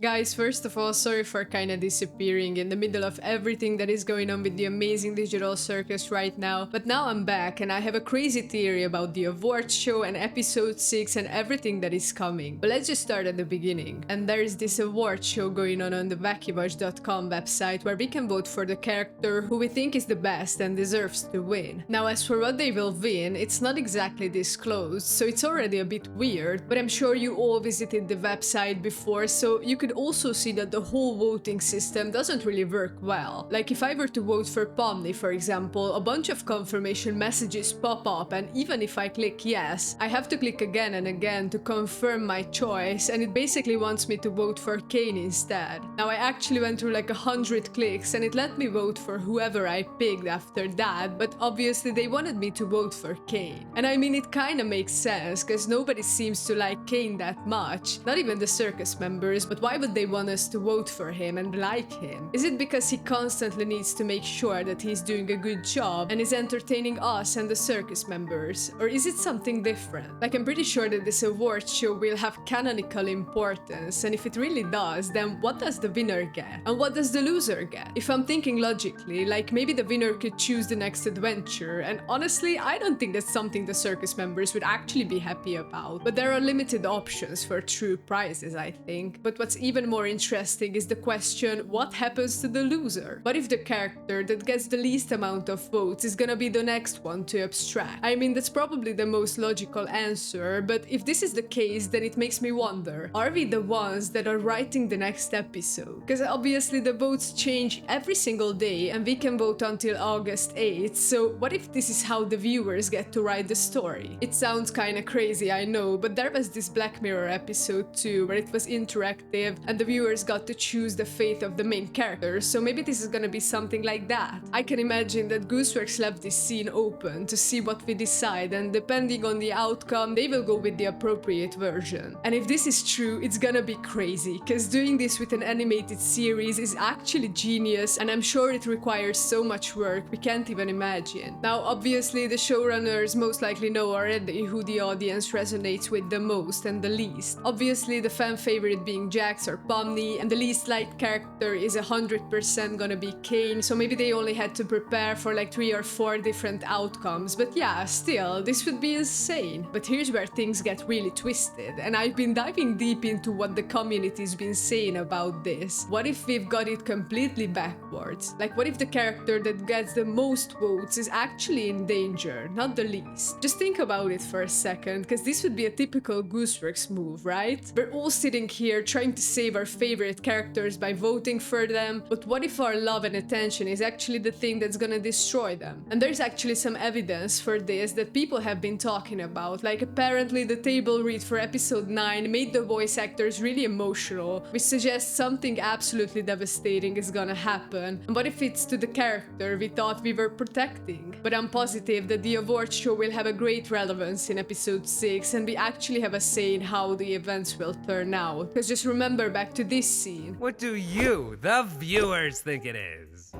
Guys, first of all, sorry for kinda disappearing in the middle of everything that is going on with the amazing digital circus right now, but now I'm back and I have a crazy theory about the awards show and episode 6 and everything that is coming. But let's just start at the beginning. And there is this award show going on the wackywatch.com website where we can vote for the character who we think is the best and deserves to win. Now, as for what they will win, it's not exactly disclosed, so it's already a bit weird, but I'm sure you all visited the website before, so you could also see that the whole voting system doesn't really work well. Like if I were to vote for Pomni, for example, a bunch of confirmation messages pop up, and even if I click yes, I have to click again and again to confirm my choice, and it basically wants me to vote for Caine instead. Now I actually went through like 100 clicks and it let me vote for whoever I picked after that, but obviously they wanted me to vote for Caine. And I mean, it kinda makes sense, cause nobody seems to like Caine that much, not even the circus members, but why would they want us to vote for him and like him? Is it because he constantly needs to make sure that he's doing a good job and is entertaining us and the circus members? Or is it something different? Like, I'm pretty sure that this award show will have canonical importance, and if it really does, then what does the winner get? And what does the loser get? If I'm thinking logically, like maybe the winner could choose the next adventure, and honestly, I don't think that's something the circus members would actually be happy about. But there are limited options for true prizes, I think. But what's even more interesting is the question, what happens to the loser? What if the character that gets the least amount of votes is gonna be the next one to abstract? I mean, that's probably the most logical answer, but if this is the case, then it makes me wonder, are we the ones that are writing the next episode? Because obviously the votes change every single day and we can vote until August 8th, so what if this is how the viewers get to write the story? It sounds kinda crazy, I know, but there was this Black Mirror episode too, where it was interactive and the viewers got to choose the fate of the main character, so maybe this is gonna be something like that. I can imagine that Gooseworks left this scene open to see what we decide, and depending on the outcome, they will go with the appropriate version. And if this is true, it's gonna be crazy, cause doing this with an animated series is actually genius, and I'm sure it requires so much work we can't even imagine. Now, obviously, the showrunners most likely know already who the audience resonates with the most and the least. Obviously, the fan favorite being Jax or Pomni, and the least liked character is 100% gonna be Caine, so maybe they only had to prepare for like 3 or 4 different outcomes, but yeah, still, this would be insane. But here's where things get really twisted, and I've been diving deep into what the community's been saying about this. What if we've got it completely backwards? Like, what if the character that gets the most votes is actually in danger, not the least? Just think about it for a second, because this would be a typical Gooseworks move, right? We're all sitting here trying to save our favorite characters by voting for them, but what if our love and attention is actually the thing that's gonna destroy them? And there's actually some evidence for this that people have been talking about, like apparently the table read for episode 9 made the voice actors really emotional, which suggests something absolutely devastating is gonna happen. And what if it's to the character we thought we were protecting? But I'm positive that the award show will have a great relevance in episode 6, and we actually have a say in how the events will turn out. Because just remember back to this scene. What do you, the viewers, think it is?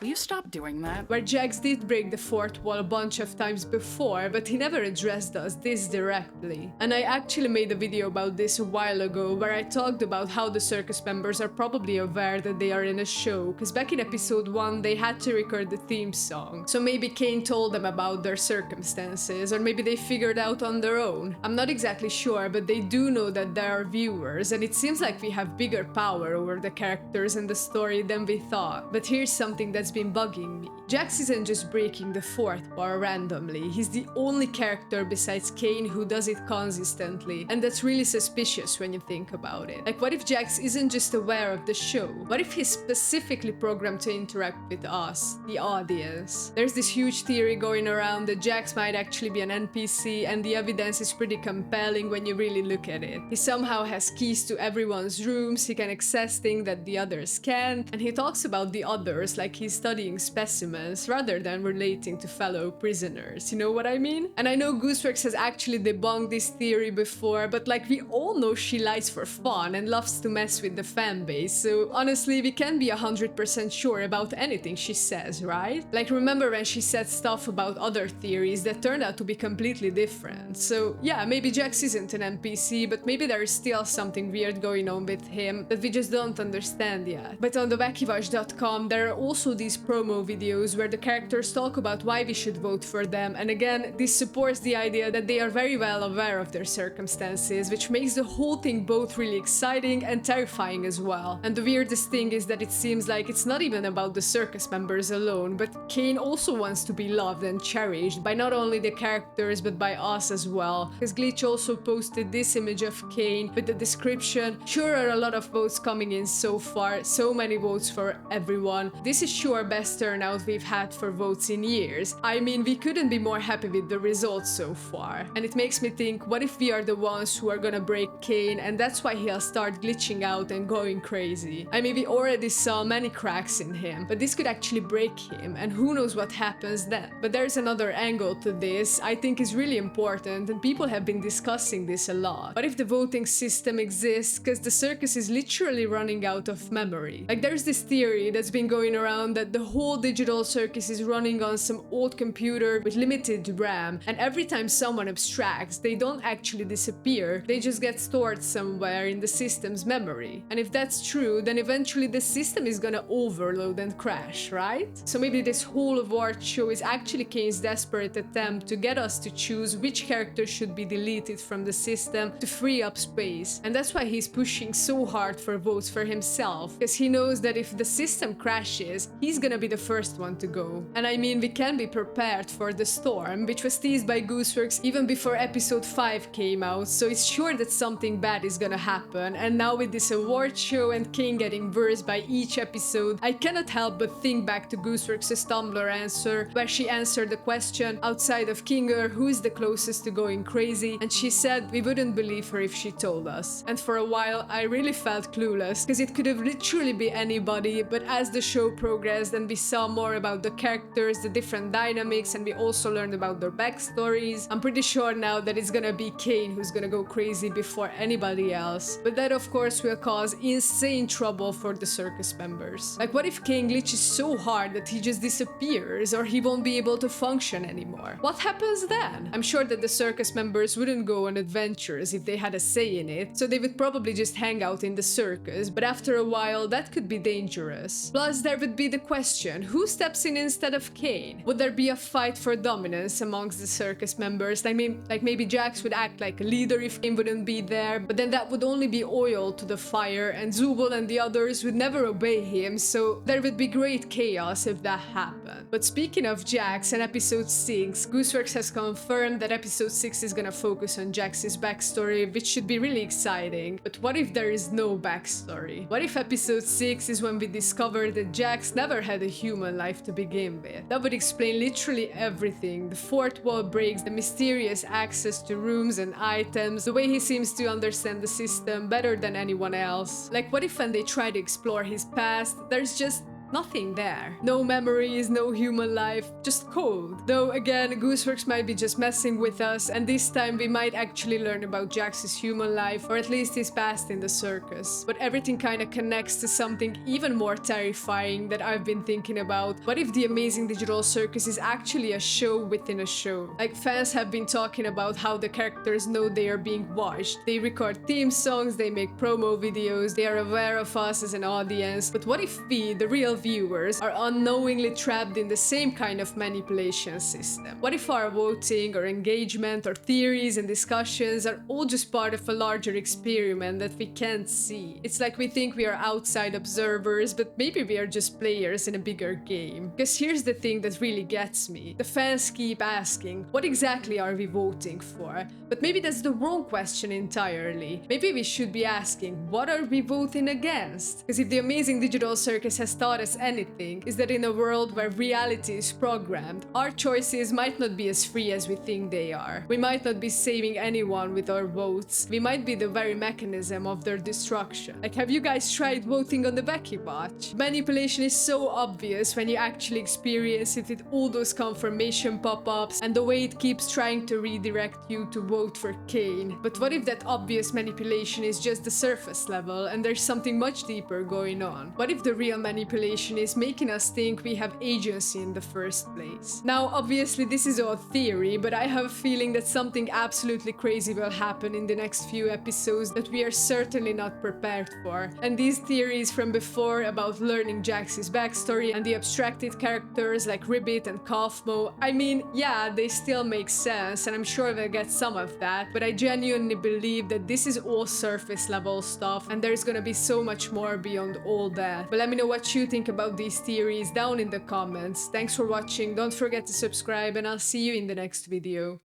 Will you stop doing that? Where Jax did break the fourth wall a bunch of times before, but he never addressed us this directly. And I actually made a video about this a while ago, where I talked about how the circus members are probably aware that they are in a show, because back in episode 1 they had to record the theme song. So maybe Caine told them about their circumstances, or maybe they figured out on their own. I'm not exactly sure, but they do know that there are viewers, and it seems like we have bigger power over the characters and the story than we thought. But here's something that's been bugging me. Jax isn't just breaking the fourth wall randomly, he's the only character besides Caine who does it consistently, and that's really suspicious when you think about it. Like, what if Jax isn't just aware of the show? What if he's specifically programmed to interact with us, the audience? There's this huge theory going around that Jax might actually be an NPC, and the evidence is pretty compelling when you really look at it. He somehow has keys to everyone's rooms, he can access things that the others can't, and he talks about the others like he's studying specimens specimens rather than relating to fellow prisoners, you know what I mean? And I know Gooseworks has actually debunked this theory before, but like we all know she lies for fun and loves to mess with the fan base, so honestly we can't be 100% sure about anything she says, right? Like remember when she said stuff about other theories that turned out to be completely different. So yeah, maybe Jax isn't an NPC, but maybe there is still something weird going on with him that we just don't understand yet. But on the wakivash.com there are also these promo videos where the characters talk about why we should vote for them, and again this supports the idea that they are very well aware of their circumstances, which makes the whole thing both really exciting and terrifying as well. And the weirdest thing is that it seems like it's not even about the circus members alone, but Caine also wants to be loved and cherished by not only the characters but by us as well. Because Glitch also posted this image of Caine with the description, "Sure are a lot of votes coming in so far, so many votes for everyone. This is sure best turnout we've had for votes in years. I mean, we couldn't be more happy with the results so far." And it makes me think, what if we are the ones who are gonna break Caine and that's why he'll start glitching out and going crazy? I mean, we already saw many cracks in him, but this could actually break him, and who knows what happens then. But there's another angle to this I think is really important, and people have been discussing this a lot. What if the voting system exists because the circus is literally running out of memory? Like there's this theory that's been going around that the whole digital circus is running on some old computer with limited RAM, and every time someone abstracts, they don't actually disappear, they just get stored somewhere in the system's memory. And if that's true, then eventually the system is gonna overload and crash, right? So maybe this whole award show is actually Caine's desperate attempt to get us to choose which characters should be deleted from the system to free up space. And that's why he's pushing so hard for votes for himself, because he knows that if the system crashes, he's gonna be the first one to go. And I mean, we can be prepared for the storm, which was teased by Gooseworks even before episode 5 came out, so it's sure that something bad is gonna happen. And now with this award show and Caine getting worse by each episode, I cannot help but think back to Gooseworks' Tumblr answer, where she answered the question, outside of Kinger, who is the closest to going crazy? And she said we wouldn't believe her if she told us. And for a while I really felt clueless, because it could have literally been anybody, but as the show progressed and we saw more about the characters, the different dynamics, and we also learned about their backstories, I'm pretty sure now that it's gonna be Caine who's gonna go crazy before anybody else. But that of course will cause insane trouble for the circus members. Like what if Caine glitches so hard that he just disappears, or he won't be able to function anymore? What happens then? I'm sure that the circus members wouldn't go on adventures if they had a say in it, so they would probably just hang out in the circus, but after a while that could be dangerous. Plus there would be the question, who steps in instead of Caine? Would there be a fight for dominance amongst the circus members? I mean, like maybe Jax would act like a leader if Caine wouldn't be there, but then that would only be oil to the fire, and Zubul and the others would never obey him, so there would be great chaos if that happened. But speaking of Jax, in episode 6, Gooseworks has confirmed that episode 6 is gonna focus on Jax's backstory, which should be really exciting. But what if there is no backstory? What if episode 6 is when we discover that Jax never had a human life to begin with? That would explain literally everything. The fourth wall breaks, the mysterious access to rooms and items, the way he seems to understand the system better than anyone else. Like what if when they try to explore his past, there's just nothing there. No memories, no human life, just code. Though again, Gooseworks might be just messing with us, and this time we might actually learn about Jax's human life, or at least his past in the circus. But everything kinda connects to something even more terrifying that I've been thinking about. What if the Amazing Digital Circus is actually a show within a show? Like fans have been talking about how the characters know they are being watched. They record theme songs, they make promo videos, they are aware of us as an audience. But what if we, the real viewers, are unknowingly trapped in the same kind of manipulation system? What if our voting or engagement or theories and discussions are all just part of a larger experiment that we can't see? It's like we think we are outside observers, but maybe we are just players in a bigger game. Because here's the thing that really gets me. The fans keep asking, what exactly are we voting for? But maybe that's the wrong question entirely. Maybe we should be asking, what are we voting against? Because if the Amazing Digital Circus has taught as anything is that in a world where reality is programmed, our choices might not be as free as we think they are. We might not be saving anyone with our votes. We might be the very mechanism of their destruction. Like, have you guys tried voting on the Becky watch? Manipulation is so obvious when you actually experience it with all those confirmation pop-ups and the way it keeps trying to redirect you to vote for Caine. But what if that obvious manipulation is just the surface level and there's something much deeper going on? What if the real manipulation is making us think we have agency in the first place? Now, obviously this is all theory, but I have a feeling that something absolutely crazy will happen in the next few episodes that we are certainly not prepared for. And these theories from before about learning Jax's backstory and the abstracted characters like Ribbit and Kaufmo, I mean, yeah, they still make sense and I'm sure we'll get some of that, but I genuinely believe that this is all surface level stuff and there's gonna be so much more beyond all that. But let me know what you think about these theories down in the comments. Thanks for watching, don't forget to subscribe and I'll see you in the next video.